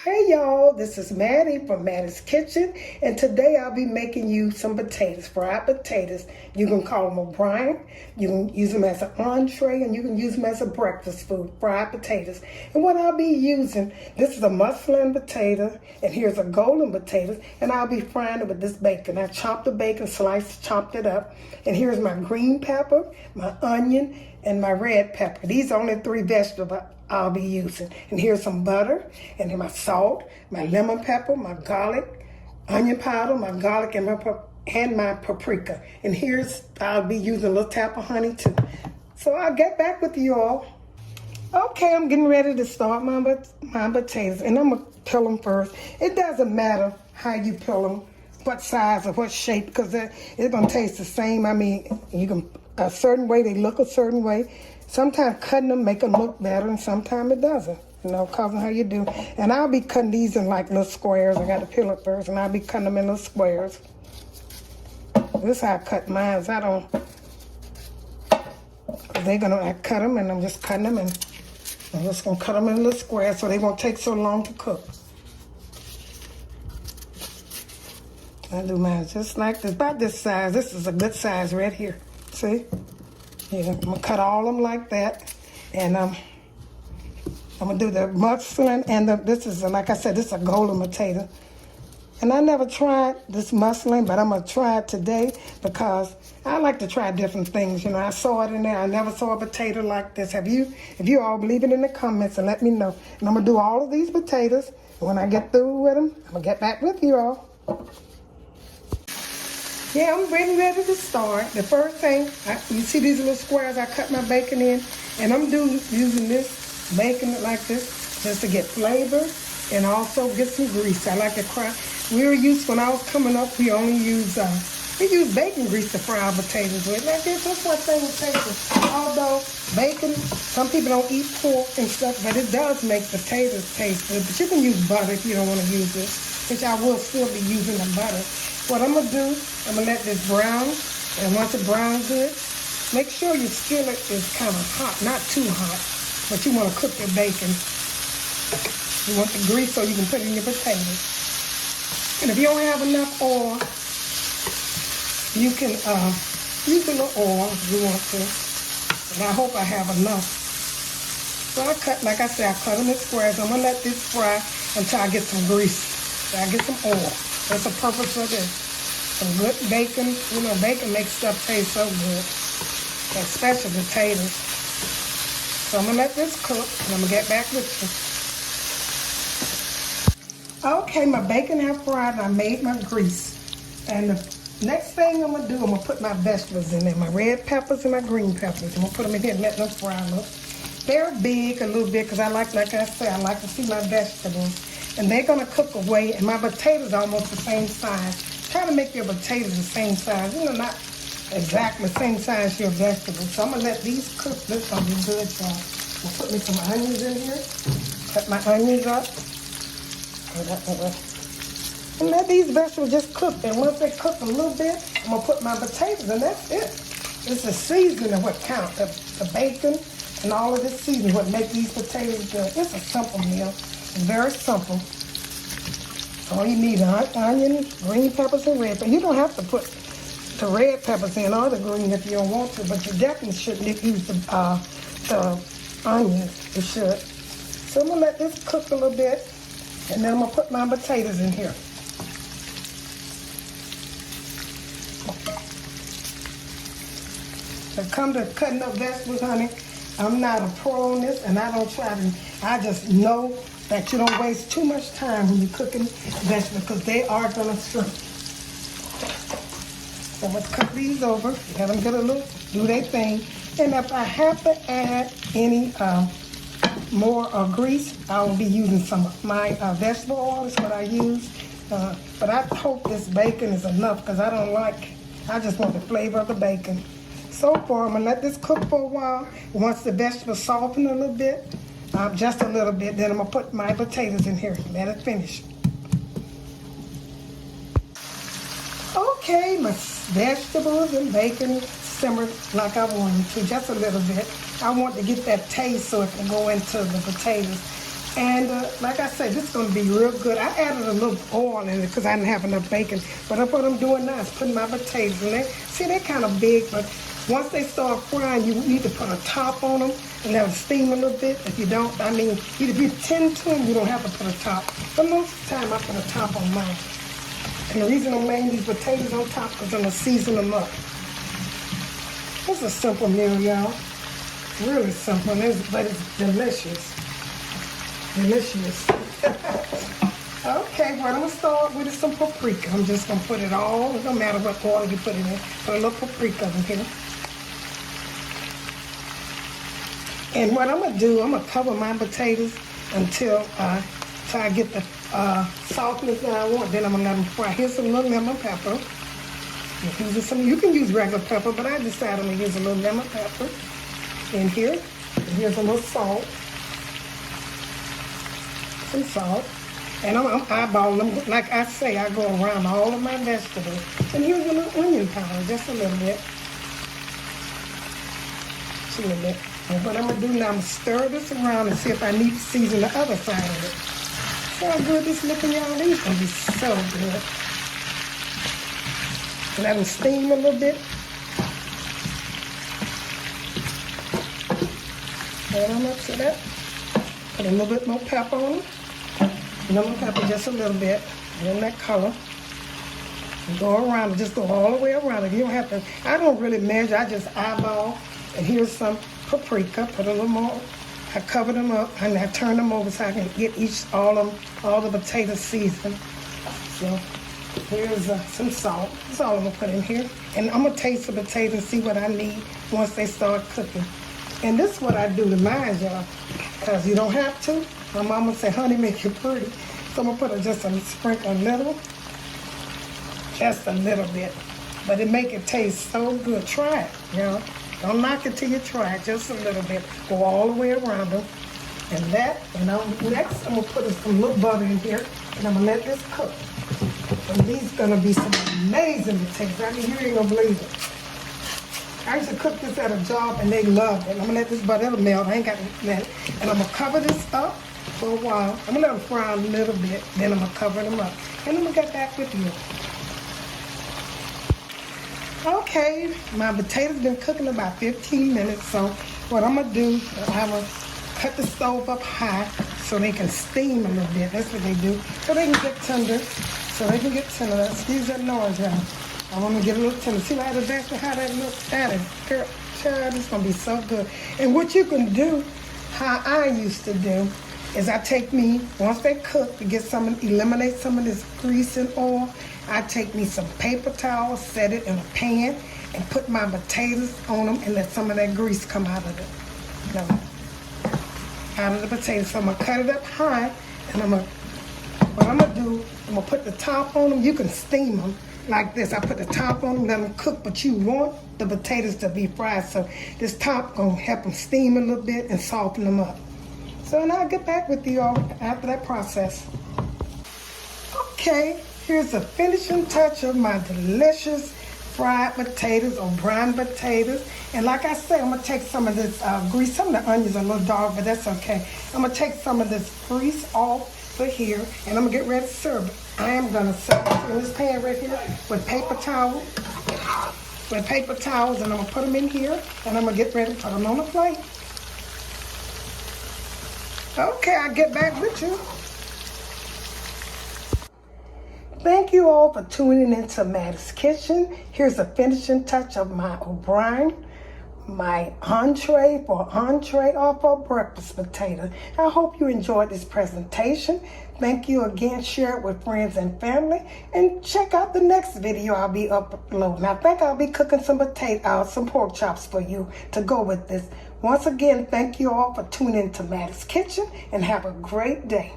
Hey y'all, this is Mattie from Mattie's Kitchen, and today I'll be making you some potatoes, fried potatoes. You can call them O'Brien, you can use them as an entree, and you can use them as a breakfast food, fried potatoes. And what I'll be using, this is a muslin potato, and here's a golden potato, and I'll be frying it with this bacon. I chopped the bacon, chopped it up, and here's my green pepper, my onion, and my red pepper. These are only 3 vegetables I'll be using. And here's some butter, and then my salt, my lemon pepper, my garlic, onion powder, my garlic, and my paprika. And I'll be using a little tap of honey too. So I'll get back with you all. Okay, I'm getting ready to start my potatoes, and I'm gonna peel them first. It doesn't matter how you peel them, what size or what shape, because it's gonna taste the same. I mean, you can a certain way, they look a certain way. Sometimes cutting them make them look better, and sometimes it doesn't, because of how you do. And I'll be cutting these in like little squares. I got to peel it first, and I'll be cutting them in little squares. This is how I cut mine. I don't, because I cut them, and I'm just cutting them, and I'm just going to cut them in little squares so they won't take so long to cook. I do mine just like this, about this size. This is a good size right here. See? Yeah, I'm gonna cut all of them like that, and I'm gonna do the muslin, and this is, like I said, this is a golden potato. And I never tried this muslin, but I'm gonna try it today because I like to try different things. I saw it in there. I never saw a potato like this. If you all believe it in the comments, and let me know. And I'm gonna do all of these potatoes. And when I get through with them, I'm gonna get back with you all. Yeah, I'm ready to start. The first thing, you see these little squares I cut my bacon in, and I'm using this bacon like this just to get flavor and also get some grease. I like to fry. When I was coming up, we only used bacon grease to fry our potatoes with. That's one thing with potatoes. Although bacon, some people don't eat pork and stuff, but it does make potatoes taste good. But you can use butter if you don't want to use this, which I will still be using the butter. What I'm going to do, I'm going to let this brown, and once it browns good, make sure your skillet is kind of hot, not too hot, but you want to cook your bacon. You want the grease so you can put it in your potatoes. And if you don't have enough oil, you can use a little oil if you want to, and I hope I have enough. So like I said, I cut them in squares. I'm going to let this fry until I get some grease, so I get some oil. That's the purpose of this. Some good bacon. Bacon makes stuff taste so good, especially potatoes. So I'm going to let this cook, and I'm going to get back with you. Okay, my bacon have fried, and I made my grease. And the next thing I'm going to do, I'm going to put my vegetables in there, my red peppers and my green peppers. I'm going to put them in here and let them fry a little. They're big a little bit because I like I said, I like to see my vegetables. And they're going to cook away, and my potatoes are almost the same size. Try to make your potatoes the same size. Not exactly the same size as your vegetables. So I'm going to let these cook. This is going to be good, y'all. I'm going to put me some onions in here. Cut my onions up. And let these vegetables just cook. And once they cook a little bit, I'm going to put my potatoes, and that's it. It's the seasoning what counts. The bacon and all of this seasoning what make these potatoes good. It's a simple meal. It's very simple. All you need is onion, green peppers, and red peppers. You don't have to put the red peppers in or the green if you don't want to, but you definitely shouldn't use the onions. You should. So I'm going to let this cook a little bit, and then I'm going to put my potatoes in here. When it comes to cutting up vegetables, honey, I'm not a pro on this, and I don't try to. I just know that you don't waste too much time when you're cooking vegetables because they are going to shrink. So I'm going to cut these over, let them get a little, do their thing. And if I have to add any more grease, I will be using some of my vegetable oil is what I use. But I hope this bacon is enough because I just want the flavor of the bacon. So far, I'm going to let this cook for a while. Once the vegetables soften a little bit, just a little bit, then I'm going to put my potatoes in here. Let it finish. Okay, my vegetables and bacon simmered like I want them to, just a little bit. I want to get that taste so it can go into the potatoes. And like I said, this is going to be real good. I added a little oil in it because I didn't have enough bacon. But what I'm doing now is putting my potatoes in there. See, they're kind of big, but once they start frying, you need to put a top on them and let them steam a little bit. If you don't, I mean, if you tend to them, you don't have to put a top. But most of the time, I put a top on mine. And the reason I'm laying these potatoes on top is because I'm going to season them up. It's a simple meal, y'all. Really simple, but it's delicious. Delicious. Okay, well, I'm going to start with some paprika. I'm just going to put it all, it don't matter what oil you put in there, put a little paprika in here. And what I'm going to do, I'm going to cover my potatoes until I get the softness that I want. Then I'm going to let them fry. Here's some little lemon pepper. You can use regular pepper, but I decided I'm going to use a little lemon pepper in here. And here's a little salt. Some salt. And I'm eyeballing them. Like I say, I go around all of my vegetables. And here's a little onion powder, just a little bit. Just a little bit. And what I'm going to do now, I'm going to stir this around and see if I need to season the other side of it. See how good this looking, y'all? These going to be so good. Let them steam a little bit. Hold on up to that. Put a little bit more pepper on them. Lemon pepper just a little bit. And that color. And go around it. Just go all the way around it. You don't have to. I don't really measure. I just eyeball. And here's some paprika. Put a little more. I cover them up and I turn them over so I can get all the potatoes seasoned. So here's some salt. That's all I'm going to put in here. And I'm going to taste the potatoes and see what I need once they start cooking. And this is what I do to mine, y'all. Because you don't have to. My mama said, honey, make it pretty. So I'm going to put just a sprinkle, just a little bit. But it make it taste so good. Try it, you know. Don't knock it till you try it, just a little bit. Go all the way around them. And next I'm going to put some little butter in here. And I'm going to let this cook. And these going to be some amazing potatoes. I mean, you ain't going to believe it. I used to cook this at a job and they loved it. I'm going to let this butter melt. I ain't got to let it. And I'm going to cover this up for a while. I'm going to let them fry a little bit. Then I'm going to cover them up. And I'm going to get back with you. Okay, my potatoes been cooking about 15 minutes. So what I'm going to do, I'm going to cut the stove up high so they can steam a little bit. That's what they do. So they can get tender. Excuse that noise, y'all. I want to get a little tender. See how that looks at it. Girl, child, it's going to be so good. And what you can do, how I used to do, is I take once they cook, to eliminate some of this grease and oil, I take me some paper towels, set it in a pan, and put my potatoes on them and let some of that grease come out of the potatoes. So I'm going to cut it up high, and what I'm going to do, I'm going to put the top on them. You can steam them like this. I put the top on them, let them cook, but you want the potatoes to be fried. So this top going to help them steam a little bit and soften them up. So now I'll get back with you all after that process. Okay, here's the finishing touch of my delicious fried potatoes or O'Brien potatoes. And like I said, I'm going to take some of this grease. Some of the onions are a little dark, but that's okay. I'm going to take some of this grease off for here, and I'm going to get ready to serve it. I am going to serve it in this pan right here with paper towels. And I'm going to put them in here, and I'm going to get ready to put them on the plate. Okay, I'll get back with you. Thank you all for tuning into Mattie's Kitchen. Here's the finishing touch of my O'Brien, my entree or for breakfast potato. I hope you enjoyed this presentation. Thank you again. Share it with friends and family. And check out the next video I'll be uploading. I think I'll be cooking some pork chops for you to go with this. Once again, thank you all for tuning into Mattie's Kitchen and have a great day.